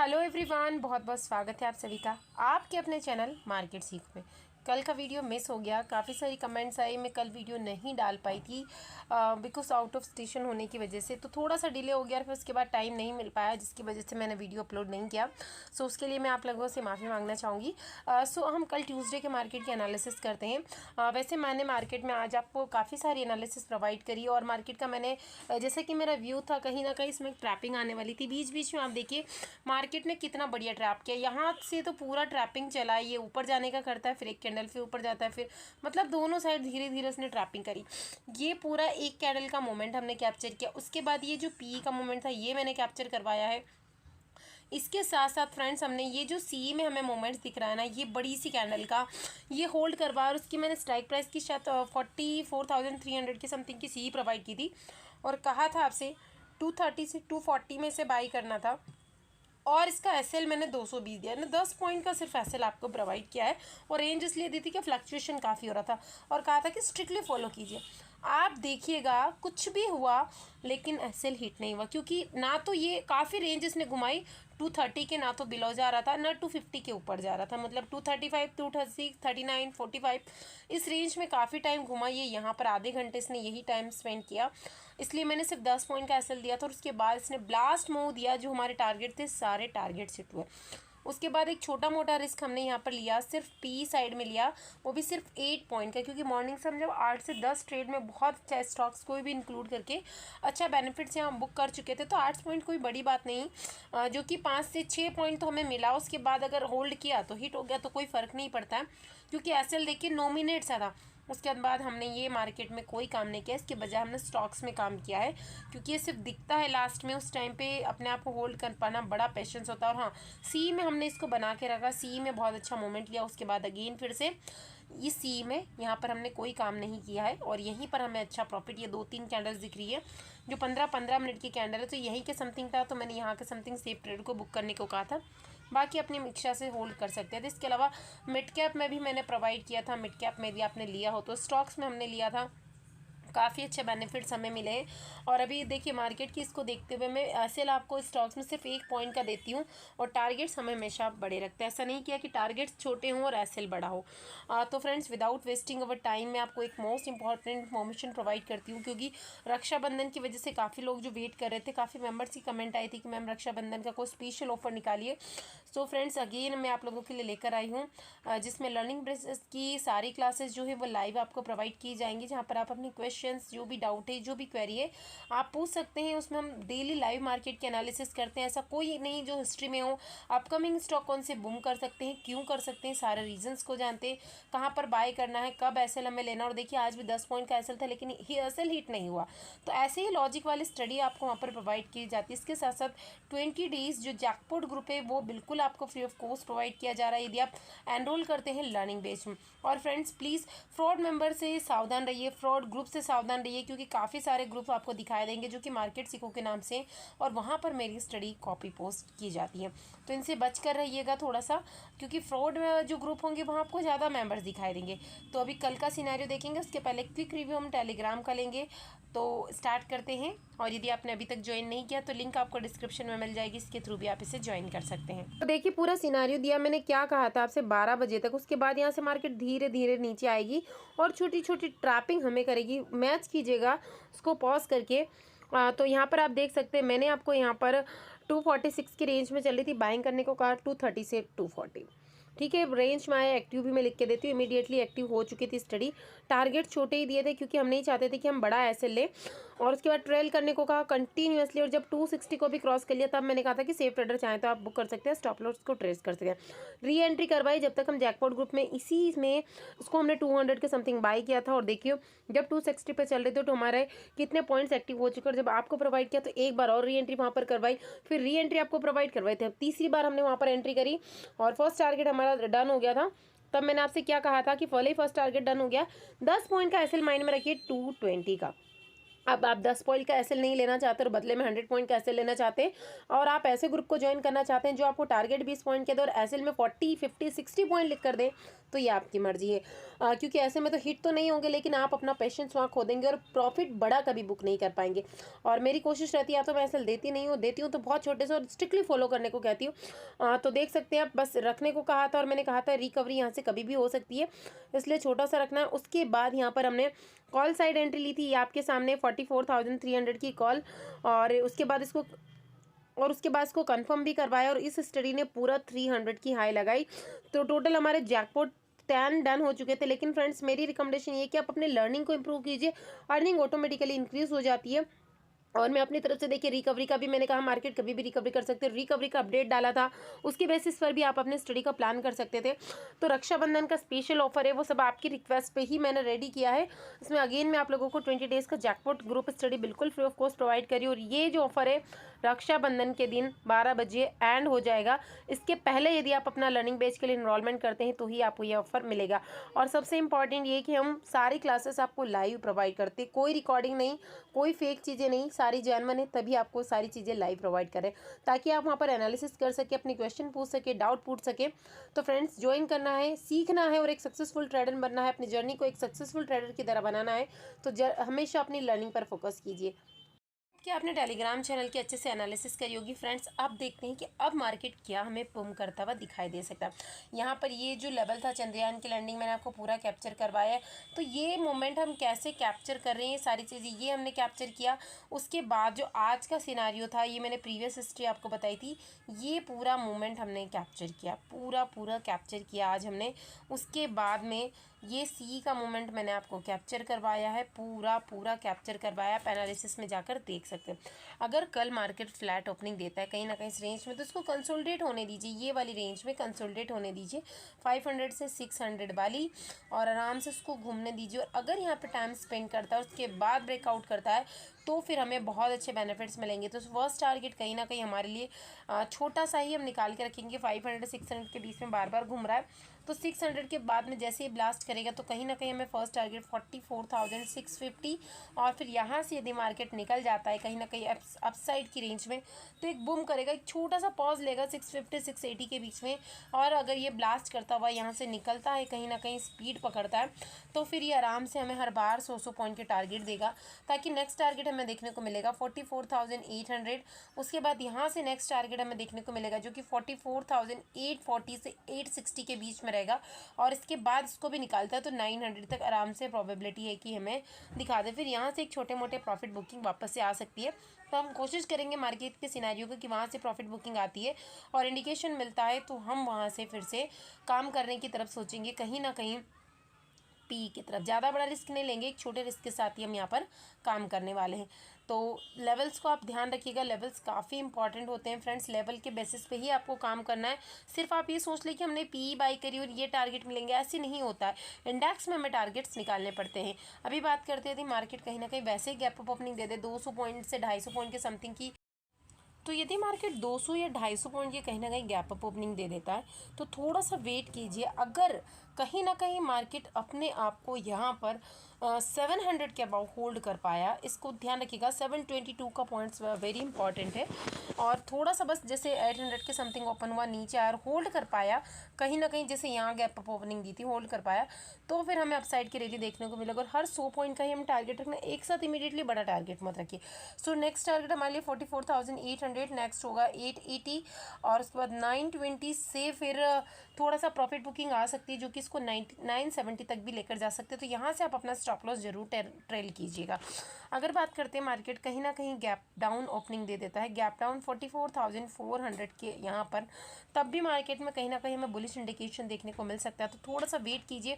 Hello everyone, बहुत बहुत स्वागत है आप सभी का आपके अपने चैनल मार्केट सीख में। कल का वीडियो मिस हो गया, काफ़ी सारी कमेंट्स आई, मैं कल वीडियो नहीं डाल पाई थी बिकॉज आउट ऑफ स्टेशन होने की वजह से, तो थोड़ा सा डिले हो गया, फिर उसके बाद टाइम नहीं मिल पाया जिसकी वजह से मैंने वीडियो अपलोड नहीं किया। सो उसके लिए मैं आप लोगों से माफ़ी मांगना चाहूँगी। सो हम कल ट्यूसडे के मार्केट की एनालिसिस करते हैं। वैसे मैंने मार्केट में आज आपको काफ़ी सारी एनालिसिस प्रोवाइड करी और मार्केट का मैंने जैसे कि मेरा व्यू था, कहीं ना कहीं इसमें ट्रैपिंग आने वाली थी। बीच बीच में आप देखिए मार्केट ने कितना बढ़िया ट्रैप किया, यहाँ से तो पूरा ट्रैपिंग चला है, ये ऊपर जाने का करता है, फिर एक कैंडल फिर ऊपर जाता है, फिर मतलब दोनों साइड धीरे धीरे उसने ट्रैपिंग करी। ये पूरा एक कैंडल का मोमेंट हमने कैप्चर किया। उसके बाद ये जो पी का मोमेंट था ये मैंने कैप्चर करवाया है। इसके साथ साथ फ्रेंड्स हमने ये जो सी में हमें मोमेंट्स दिख रहा है ना, ये बड़ी सी कैंडल का ये होल्ड करवा और उसकी मैंने स्ट्राइक प्राइस की शायद 44,300 की समथिंग की सी प्रोवाइड की थी और कहा था आपसे 230 से 240 में से बाई करना था। और इसका एसएल मैंने 220 दिया ना, 10 पॉइंट का सिर्फ एसएल आपको प्रोवाइड किया है और रेंज इसलिए दी थी कि फ्लक्चुएशन काफ़ी हो रहा था और कहा था कि स्ट्रिक्टली फॉलो कीजिए। आप देखिएगा कुछ भी हुआ लेकिन एसएल हिट नहीं हुआ, क्योंकि ना तो ये काफ़ी रेंज इसने घुमाई 230 के, ना तो बिलो जा रहा था ना 250 के ऊपर जा रहा था, मतलब 235, 230, 39, 45 इस रेंज में काफ़ी टाइम घुमा। ये यहाँ पर आधे घंटे इसने यही टाइम स्पेंड किया, इसलिए मैंने सिर्फ 10 पॉइंट का एसएल दिया था। और उसके बाद इसने ब्लास्ट मूव दिया, जो हमारे टारगेट थे सारे टारगेट हिट हुए। उसके बाद एक छोटा मोटा रिस्क हमने यहाँ पर लिया, सिर्फ पी साइड में लिया, वो भी सिर्फ 8 पॉइंट का, क्योंकि मॉर्निंग से हम जब 8 से 10 ट्रेड में बहुत अच्छा स्टॉक्स कोई भी इंक्लूड करके अच्छा बेनिफिट्स यहाँ बुक कर चुके थे, तो 8 पॉइंट कोई बड़ी बात नहीं, जो कि 5 से 6 पॉइंट तो हमें मिला। उसके बाद अगर होल्ड किया तो हिट हो गया तो कोई फ़र्क नहीं पड़ता है, क्योंकि एसएल देखिए नॉमिनेट सा था। उसके बाद हमने ये मार्केट में कोई काम नहीं किया, इसके बजाय हमने स्टॉक्स में काम किया है, क्योंकि ये सिर्फ दिखता है लास्ट में, उस टाइम पे अपने आप को होल्ड कर पाना बड़ा पेशेंस होता है। और हाँ, सी में हमने इसको बना के रखा, सी में बहुत अच्छा मोमेंट लिया। उसके बाद अगेन फिर से इस सी में यहाँ पर हमने कोई काम नहीं किया है और यहीं पर हमें अच्छा प्रॉफिट, ये 2-3 कैंडल्स दिख रही है जो 15-15 मिनट की कैंडल है, तो यहीं के समथिंग था, तो मैंने यहाँ के समथिंग सेफ ट्रेड को बुक करने को कहा था। बाकी अपनी इच्छा से होल्ड कर सकते हैं। तो इसके अलावा मिड कैप में भी मैंने प्रोवाइड किया था, मिड कैप में भी आपने लिया हो तो स्टॉक्स में हमने लिया था, काफ़ी अच्छे बेनिफिट्स हमें मिले हैं। और अभी देखिए मार्केट की इसको देखते हुए मैं एसएल आपको स्टॉक्स में सिर्फ 1 पॉइंट का देती हूँ और टारगेट्स हमें हमेशा बड़े रखते हैं, ऐसा नहीं किया कि टारगेट्स छोटे हों और एसएल बड़ा हो। तो friends, without wasting our time मैं आपको एक मोस्ट इंपॉर्टेंट इन्फॉर्मेशन प्रोवाइड करती हूँ, क्योंकि रक्षाबंधन की वजह से काफ़ी लोग जो वेट कर रहे थे, काफ़ी मेम्बर्स की कमेंट आई थी कि मैम रक्षाबंधन का कोई स्पेशल ऑफर निकालिए। सो फ्रेंड्स, अगेन मैं आप लोगों के लिए लेकर आई हूँ, जिसमें लर्निंग बेसिस की सारी क्लासेस जो है वो लाइव आपको प्रोवाइड की जाएंगी, जहाँ पर आप अपनी क्वेश्चंस, जो भी डाउट है, जो भी क्वेरी है आप पूछ सकते हैं। उसमें हम डेली लाइव मार्केट के एनालिसिस करते हैं, ऐसा कोई नहीं जो हिस्ट्री में हो। अपकमिंग स्टॉक कौन से बूम कर सकते हैं, क्यों कर सकते हैं, सारे रीजंस को जानते हैं, कहाँ पर बाय करना है, कब एसएल हमें लेना। और देखिए आज भी 10 पॉइंट का एसएल था लेकिन एसएल हिट नहीं हुआ, तो ऐसे ही लॉजिक वाली स्टडी आपको वहाँ पर प्रोवाइड की जाती है। इसके साथ साथ 20 डेज जो जैकपॉट ग्रुप है वो बिल्कुल आपको फ्री ऑफ कॉस्ट प्रोवाइड किया जा रहा है, यदि आप एनरोल करते हैं लर्निंग बेस में। और फ्रेंड्स प्लीज़ फ्रॉड मेंबर से सावधान रहिए, फ्रॉड ग्रुप से सावधान रहिए, क्योंकि काफ़ी सारे ग्रुप आपको दिखाई देंगे जो कि मार्केट सीखो के नाम से, और वहाँ पर मेरी स्टडी कॉपी पोस्ट की जाती है, तो इनसे बच कर रहिएगा थोड़ा सा, क्योंकि फ्रॉड जो ग्रुप होंगे वहाँ आपको ज़्यादा मेंबर्स दिखाई देंगे। तो अभी कल का सिनेरियो देखेंगे, उसके पहले क्विक रिव्यू हम टेलीग्राम का लेंगे, तो स्टार्ट करते हैं। और यदि आपने अभी तक ज्वाइन नहीं किया तो लिंक आपको डिस्क्रिप्शन में मिल जाएगी, इसके थ्रू भी आप इसे ज्वाइन कर सकते हैं। तो देखिए पूरा सिनारियो दिया मैंने, क्या कहा था आपसे 12 बजे तक, उसके बाद यहाँ से मार्केट धीरे धीरे नीचे आएगी और छोटी छोटी ट्रैपिंग हमें करेगी। मैच कीजिएगा उसको पॉज करके। तो यहाँ पर आप देख सकते हैं मैंने आपको यहाँ पर 246 की रेंज में चल रही थी, बाइंग करने को कहा 230 से 240, ठीक है। रेंज में आया, एक्टिव भी मैं लिख के देती हूँ, इमीडिएटली एक्टिव हो चुकी थी स्टडी। टारगेट छोटे ही दिए थे क्योंकि हम नहीं चाहते थे कि हम बड़ा एसएल लें। और उसके बाद ट्रेल करने को कहा कंटिन्यूअसली, और जब 260 को भी क्रॉस कर लिया तब मैंने कहा था कि सेफ ट्रेडर चाहें तो आप बुक कर सकते हैं, स्टॉप लॉस को ट्रेस कर सकते हैं। री एंट्री करवाई जब तक हम जैकपॉट ग्रुप में, इसी में उसको हमने 200 के समथिंग बाई किया था। और देखिए जब 260 पे चल रहे थे तो हमारे कितने पॉइंट्स एक्टिव हो चुके, और जब आपको प्रोवाइड किया तो एक बार और री एंट्री वहाँ पर करवाई, फिर री एंट्री आपको प्रोवाइड करवाए थे, तीसरी बार हमने वहाँ पर एंट्री करी और फर्स्ट टारगेट हमारा डन हो गया था। तब मैंने आपसे क्या कहा था कि पहले ही फर्स्ट टारगेट डन हो गया। 10 पॉइंट का एसएल माइंड में रखिए 220 का, अब आप 10 पॉइंट का एसएल नहीं लेना चाहते और बदले में 100 पॉइंट का एसएल लेना चाहते हैं और आप ऐसे ग्रुप को ज्वाइन करना चाहते हैं जो आपको टारगेट 20 पॉइंट के दे और एसएल में 40, 50, 60 पॉइंट लिख कर दे, तो ये आपकी मर्जी है। क्योंकि ऐसे में तो हिट तो नहीं होंगे, लेकिन आप अपना पेशेंस वहाँ खो देंगे और प्रॉफिट बड़ा कभी बुक नहीं कर पाएंगे। और मेरी कोशिश रहती है, या तो मैं एसएल देती नहीं हूँ, देती हूँ तो बहुत छोटे से और स्ट्रिक्टली फॉलो करने को कहती हूँ। तो देख सकते हैं आप, बस रखने को कहा था और मैंने कहा था रिकवरी यहाँ से कभी भी हो सकती है, इसलिए छोटा सा रखना है। उसके बाद यहाँ पर हमने कॉल साइड एंट्री ली थी, ये आपके सामने 44,300 की कॉल, और उसके बाद इसको कंफर्म भी करवाया और इस स्टडी ने पूरा 300 की हाई लगाई। तो टोटल हमारे जैकपॉट 10 डन हो चुके थे। लेकिन फ्रेंड्स, मेरी रिकमेंडेशन ये कि आप अपने लर्निंग को इंप्रूव कीजिए, अर्निंग ऑटोमेटिकली इंक्रीज हो जाती है। और मैं अपनी तरफ से देखिए रिकवरी का भी, मैंने कहा मार्केट कभी भी रिकवरी कर सकते हैं, रिकवरी का अपडेट डाला था, उसकी बेसिस पर भी आप अपने स्टडी का प्लान कर सकते थे। तो रक्षाबंधन का स्पेशल ऑफर है, वो सब आपकी रिक्वेस्ट पे ही मैंने रेडी किया है। इसमें अगेन मैं आप लोगों को 20 डेज़ का जैकपॉट ग्रुप स्टडी बिल्कुल फ्री ऑफ कॉस्ट प्रोवाइड करी, और ये जो ऑफर है रक्षाबंधन के दिन 12 बजे एंड हो जाएगा। इसके पहले यदि आप अपना लर्निंग बैच के लिए इनरोलमेंट करते हैं तो ही आपको ये ऑफर मिलेगा। और सबसे इंपॉर्टेंट ये कि हम सारी क्लासेस आपको लाइव प्रोवाइड करते हैं, कोई रिकॉर्डिंग नहीं, कोई फेक चीज़ें नहीं, सारी जेन्युइन है, तभी आपको सारी चीज़ें लाइव प्रोवाइड करें ताकि आप वहाँ पर एनालिसिस कर सके, अपनी क्वेश्चन पूछ सके, डाउट पूछ सके। तो फ्रेंड्स, ज्वाइन करना है, सीखना है और एक सक्सेसफुल ट्रेडर बनना है, अपनी जर्नी को एक सक्सेसफुल ट्रेडर की तरह बनाना है, तो हमेशा अपनी लर्निंग पर फोकस कीजिए। कि आपने टेलीग्राम चैनल की अच्छे से एनालिसिस करी होगी फ्रेंड्स। अब देखते हैं कि अब मार्केट क्या हमें पुम करता हुआ दिखाई दे सकता है। यहाँ पर ये जो लेवल था चंद्रयान की लैंडिंग, मैंने आपको पूरा कैप्चर करवाया है। तो ये मोमेंट हम कैसे कैप्चर कर रहे हैं, सारी चीज़ें ये हमने कैप्चर किया। उसके बाद जो आज का सिनारियो था, ये मैंने प्रीवियस हिस्ट्री आपको बताई थी, ये पूरा मोमेंट हमने कैप्चर किया, पूरा कैप्चर किया आज हमने। उसके बाद में ये सी का मोमेंट मैंने आपको कैप्चर करवाया है, पूरा कैप्चर करवाया। आप एनालिसिस में जाकर देख सकते हैं। अगर कल मार्केट फ्लैट ओपनिंग देता है कहीं ना कहीं इस रेंज में, तो इसको कंसोलिडेट होने दीजिए, ये वाली रेंज में कंसोलिडेट होने दीजिए 500 से 600 वाली, और आराम से उसको घूमने दीजिए। और अगर यहाँ पे टाइम स्पेंड करता है उसके बाद ब्रेकआउट करता है तो फिर हमें बहुत अच्छे बेनिफिट्स मिलेंगे। तो फर्स्ट टारगेट कहीं ना कहीं हमारे लिए छोटा सा ही हम निकाल के रखेंगे। 500 600 के बीच में बार बार घूम रहा है, तो 600 के बाद में जैसे ही ब्लास्ट करेगा तो कहीं ना कहीं हमें फर्स्ट टारगेट 44,650, और फिर यहाँ से यदि मार्केट निकल जाता है कहीं ना कहीं अपसाइड की रेंज में, तो एक बूम करेगा, एक छोटा सा पॉज लेगा 650 680 के बीच में। और अगर ये ब्लास्ट करता हुआ यहाँ से निकलता है, कहीं ना कहीं स्पीड पकड़ता है, तो फिर ये आराम से हमें हर बार 100 पॉइंट के टारगेट देगा, ताकि नेक्स्ट टारगेट हमें देखने को मिलेगा 44,800। उसके बाद यहाँ से नेक्स्ट टारगेट हमें देखने को मिलेगा जो कि 44,840 से 860 के बीच में रहेगा, और इसके बाद इसको भी निकालता है तो 900 तक आराम से प्रोबेबिलिटी है कि हमें दिखा दे। फिर यहाँ से एक छोटे मोटे प्रॉफिट बुकिंग वापस से आ सकती है। तो हम कोशिश करेंगे मार्केट के सिनेरियो को कि वहाँ से प्रॉफिट बुकिंग आती है और इंडिकेशन मिलता है तो हम वहाँ से फिर से काम करने की तरफ सोचेंगे, कहीं ना कहीं पी की तरफ। ज़्यादा बड़ा रिस्क नहीं लेंगे, एक छोटे रिस्क के साथ ही हम यहाँ पर काम करने वाले हैं। तो लेवल्स को आप ध्यान रखिएगा, लेवल्स काफ़ी इंपॉर्टेंट होते हैं फ्रेंड्स, लेवल के बेसिस पे ही आपको काम करना है। सिर्फ आप ये सोच लें कि हमने पी बाई करी और ये टारगेट मिलेंगे, ऐसे नहीं होता है। इंडेक्स में हमें टारगेट्स निकालने पड़ते हैं। अभी बात करते थे मार्केट कहीं ना कहीं वैसे ही गैप अप ओपनिंग दे दे 200 पॉइंट से 250 पॉइंट के समथिंग की, तो यदि मार्केट 200 या 250 पॉइंट की कहीं ना कहीं गैप अप ओपनिंग दे देता है तो थोड़ा सा वेट कीजिए। अगर कहीं ना कहीं मार्केट अपने आप को यहाँ पर 700 के अबाउ होल्ड कर पाया, इसको ध्यान रखिएगा, 722 का पॉइंट्स वेरी इंपॉर्टेंट है। और थोड़ा सा बस जैसे 800 के समथिंग ओपन हुआ, नीचे आया और होल्ड कर पाया, कहीं ना कहीं जैसे यहाँ गैप अप ओपनिंग दी थी, होल्ड कर पाया, तो फिर हमें अपसाइड की रैली देखने को मिलेगा। और हर 100 पॉइंट का ही हम टारगेट रखना, एक साथ इमीडिएटली बड़ा टारगेट मत रखिए। सो नेक्स्ट टारगेट हमारे लिए 44,800, नेक्स्ट होगा 880, और उसके बाद 920 से फिर थोड़ा सा प्रॉफिट बुकिंग आ सकती है जो कि इसको 970 तक भी लेकर जा सकते हैं। तो यहाँ से आप अपना स्टॉप लॉस जरूर ट्रेल कीजिएगा। अगर बात करते हैं मार्केट कहीं ना कहीं गैप डाउन ओपनिंग दे देता है, गैप डाउन 44,400 के यहाँ पर, तब भी मार्केट में कहीं ना कहीं हमें बुलिश इंडिकेशन देखने को मिल सकता है। तो थोड़ा सा वेट कीजिए।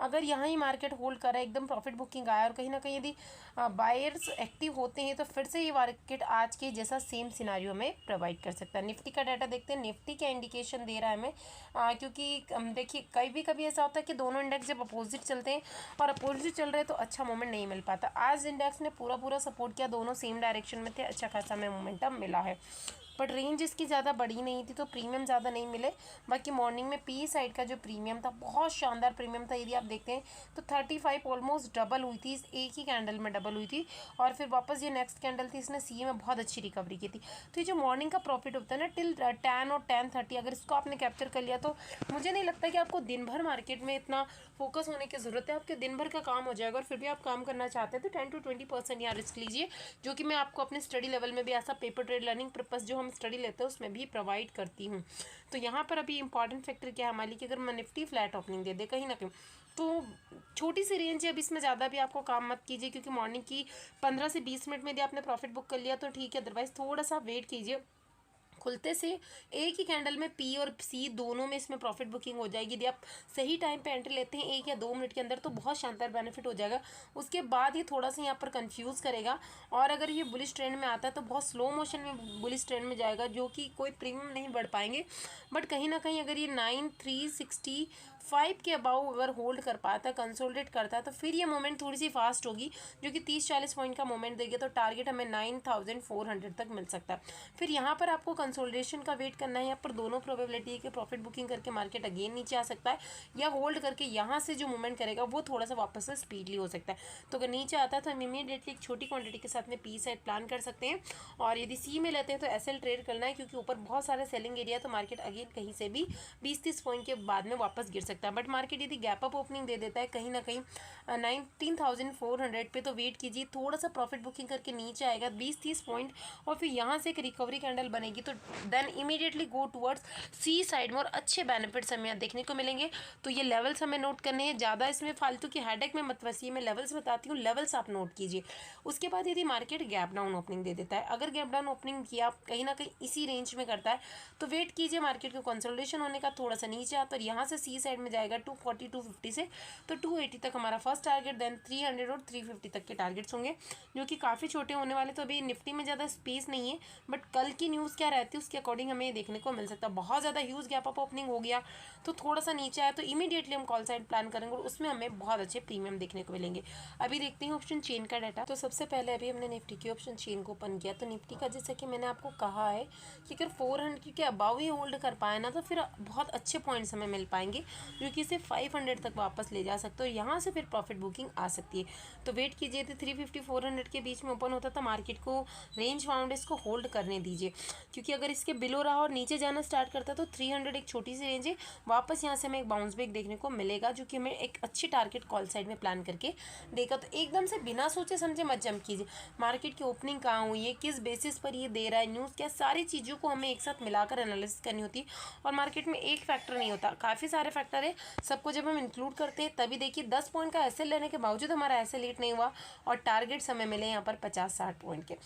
अगर यहाँ ही मार्केट होल्ड करा, एकदम प्रॉफिट बुकिंग आया और कहीं ना कहीं यदि बायर्स एक्टिव होते हैं तो फिर से ये मार्केट आज के जैसा सेम सिनारियो में प्रोवाइड कर सकता है। निफ्टी का डाटा देखते हैं, निफ्टी क्या इंडिकेशन दे रहा है हमें, क्योंकि देखिए कभी ऐसा होता है कि दोनों इंडेक्स जब अपोजिट चलते हैं और अपोजिट चल रहे हैं तो अच्छा मोमेंट नहीं मिल पाता। आज इंडेक्स ने पूरा सपोर्ट किया, दोनों सेम डायरेक्शन में थे, अच्छा खासा हमें मोमेंटम मिला है। बट रेंज इसकी ज़्यादा बड़ी नहीं थी तो प्रीमियम ज़्यादा नहीं मिले। बाकी मॉर्निंग में पी साइड का जो प्रीमियम था बहुत शानदार प्रीमियम था। यदि आप देखते हैं तो 35 ऑलमोस्ट डबल हुई थी, इस एक ही कैंडल में डबल हुई थी। और फिर वापस ये नेक्स्ट कैंडल थी, इसने सी में बहुत अच्छी रिकवरी की थी। तो ये जो मॉर्निंग का प्रॉफिट होता है ना टिल 10 और 10:30, अगर इसको आपने कैप्चर कर लिया तो मुझे नहीं लगता कि आपको दिन भर मार्केट में इतना फोकस होने की ज़रूरत है। आपके दिन भर का काम हो जाएगा। और फिर भी आप काम करना चाहते हैं तो 10 to 20% यहाँ रिस्क लीजिए, जो कि मैं आपको अपने स्टडी लेवल में भी ऐसा पेपर ट्रेड लर्निंग पर्पस जो हम स्टडी लेते हैं उसमें भी प्रोवाइड करती हूँ। तो यहाँ पर अभी इंपॉर्टेंट फैक्टर क्या है हमारे लिए कि अगर निफ्टी फ्लैट ओपनिंग दे दे कहीं ना कहीं तो छोटी सी रेंज है, अब इसमें ज़्यादा भी आपको काम मत कीजिए, क्योंकि मॉर्निंग की 15 से 20 मिनट में यदि आपने प्रॉफिट बुक कर लिया तो ठीक है, अदरवाइज थोड़ा सा वेट कीजिए। खुलते से एक ही कैंडल में पी और सी दोनों में इसमें प्रॉफिट बुकिंग हो जाएगी। यदि आप सही टाइम पे एंट्री लेते हैं 1 या 2 मिनट के अंदर तो बहुत शानदार बेनिफिट हो जाएगा। उसके बाद ये थोड़ा सा यहाँ पर कंफ्यूज करेगा, और अगर ये बुलिश ट्रेंड में आता है तो बहुत स्लो मोशन में बुलिश ट्रेंड में जाएगा, जो कि कोई प्रीमियम नहीं बढ़ पाएंगे। बट कहीं ना कहीं अगर ये 9365 के अबाउ अगर होल्ड कर पाता है, कंसोलिडेट करता है, तो फिर ये मोमेंट थोड़ी सी फास्ट होगी, जो कि 30-40 पॉइंट का मोमेंट देगी। तो टारगेट हमें 9400 तक मिल सकता है। फिर यहाँ पर आपको कंसोलिडेशन का वेट करना है। यहाँ पर दोनों प्रोबेबिलिटी है कि प्रॉफिट बुकिंग करके मार्केट अगेन नीचे आ सकता है, या होल्ड करके यहाँ से जो मूवमेंट करेगा वो थोड़ा सा वापस से स्पीडली हो सकता है। तो अगर नीचे आता है तो हम इमीडिएटली एक छोटी क्वांटिटी के साथ में पी साइड प्लान कर सकते हैं, और यदि सी में लेते हैं तो एसएल ट्रेड करना है, क्योंकि ऊपर बहुत सारे सेलिंग एरिया, तो मार्केट अगेन कहीं से भी 20-30 पॉइंट के बाद में वापस गिर सकता है। बट मार्केट यदि गैप अप ओपनिंग दे देता है कहीं ना कहीं 19,400 पे, तो वेट कीजिए, थोड़ा सा प्रॉफिट बुकिंग करके नीचे आएगा 20-30 पॉइंट, और फिर यहाँ से एक रिकवरी कैंडल बनेगी, तो देन इमीडिएटली गो टुवर्ड्स सी साइड में, और अच्छे बेनिफिट्स हमें यहाँ देखने को मिलेंगे। तो ये लेवल्स हमें नोट करने हैं, ज़्यादा इसमें फालतू की हेडेक में मत फंसिए, मैं लेवल्स बताती हूँ, लेवल्स आप नोट कीजिए। उसके बाद यदि मार्केट गैप डाउन ओपनिंग दे देता है, अगर गैप डाउन ओपनिंग किया कहीं ना कहीं इसी रेंज में करता है, तो वेट कीजिए मार्केट को कंसोलिडेशन होने का, थोड़ा सा नीचे आता है, और यहाँ से सी साइड में जाएगा 240-250 से, तो 280 तक हमारा फर्स्ट टारगेट, देन 300 और 350 तक के टारगेट्स होंगे, जो कि काफ़ी छोटे होने वाले। तो अभी निफ्टी में ज़्यादा स्पेस नहीं है, बट कल की न्यूज़ क्या रहती है उसके अकॉर्डिंग हमें देखने को मिल सकता है। बहुत ज़्यादा ह्यूज गैप अप ओपनिंग हो गया तो थोड़ा सा नीचे आया तो इमीडिएटली हम कॉल साइड प्लान करेंगे, और उसमें हमें बहुत अच्छे प्रीमियम देखने को मिलेंगे। अभी देखते हैं ऑप्शन चेन का डाटा। तो सबसे पहले अभी हमने निफ्टी की ऑप्शन चेन को ओपन किया, तो निफ्टी का जैसा कि मैंने आपको कहा है कि अगर 400 के अबाव ही होल्ड कर पाए ना, तो फिर बहुत अच्छे पॉइंट्स हमें मिल पाएंगे, जो कि इसे 500 तक वापस ले जा सकते हो, यहाँ से फिर प्रॉफिट बुकिंग आ सकती है। तो वेट कीजिए, तो 350-400 के बीच में ओपन होता तो मार्केट को रेंज फाउंड इसको होल्ड करने दीजिए, क्योंकि अगर इसके बिलो रहा और नीचे जाना स्टार्ट करता तो 300 एक छोटी सी रेंज है, वापस यहाँ से हमें एक बाउंस बैक देखने को मिलेगा, जो कि हमें एक अच्छी टारगेट कॉल साइड में प्लान करके देगा। तो एकदम से बिना सोचे समझे मत जंप कीजिए, मार्केट की ओपनिंग कहाँ हुई है, किस बेसिस पर ये दे रहा है, न्यूज़ क्या, सारी चीज़ों को हमें एक साथ मिलाकर एनालिसिस करनी होती है। और मार्केट में एक फैक्टर नहीं होता, काफ़ी सारे फैक्टर है, सबको जब हम इंक्लूड करते हैं तभी देखिए 10 पॉइंट का एसएल लेने के बावजूद हमारा एसएल लेट नहीं हुआ, और टारगेट्स हमें मिले यहाँ पर 50-60 पॉइंट के।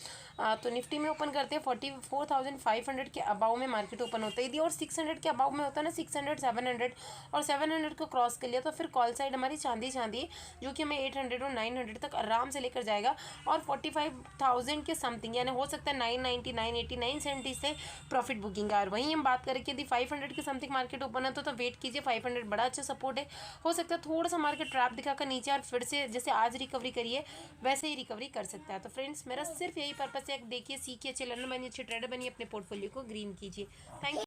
तो निफ्टी में ओपन करते हैं 44,500 के अबाव में मार्केट ओपन होता है। यदि और 600 के अबाव में होता है ना, 600, 700 और 700 को क्रॉस कर लिया, तो फिर कॉल साइड हमारी चांदी है, जो कि हमें 800 और 900 तक आराम से लेकर जाएगा, और 45,000 के समथिंग, यानी हो सकता है 990, 980, 970 से प्रॉफिट बुकिंग। और वहीं हम बात करें कि यदि 500 के समथिंग मार्केट ओपन है तो वेट कीजिए, 500 बड़ा अच्छा सपोर्ट है, हो सकता है थोड़ा सा मार्केट ट्रैप दिखाकर नीचे, और फिर से जैसे आज रिकवरी करिए वैसे ही रिकवरी कर सकता है। तो फ्रेंड्स, मेरा सिर्फ यही पर्पस है, देखिए, सीखिए, अच्छे लर्नर बनिए, अच्छे ट्रेडर बनिए, अपने पोर्टफोलियो को ग्रीन कीजिए। Thank you.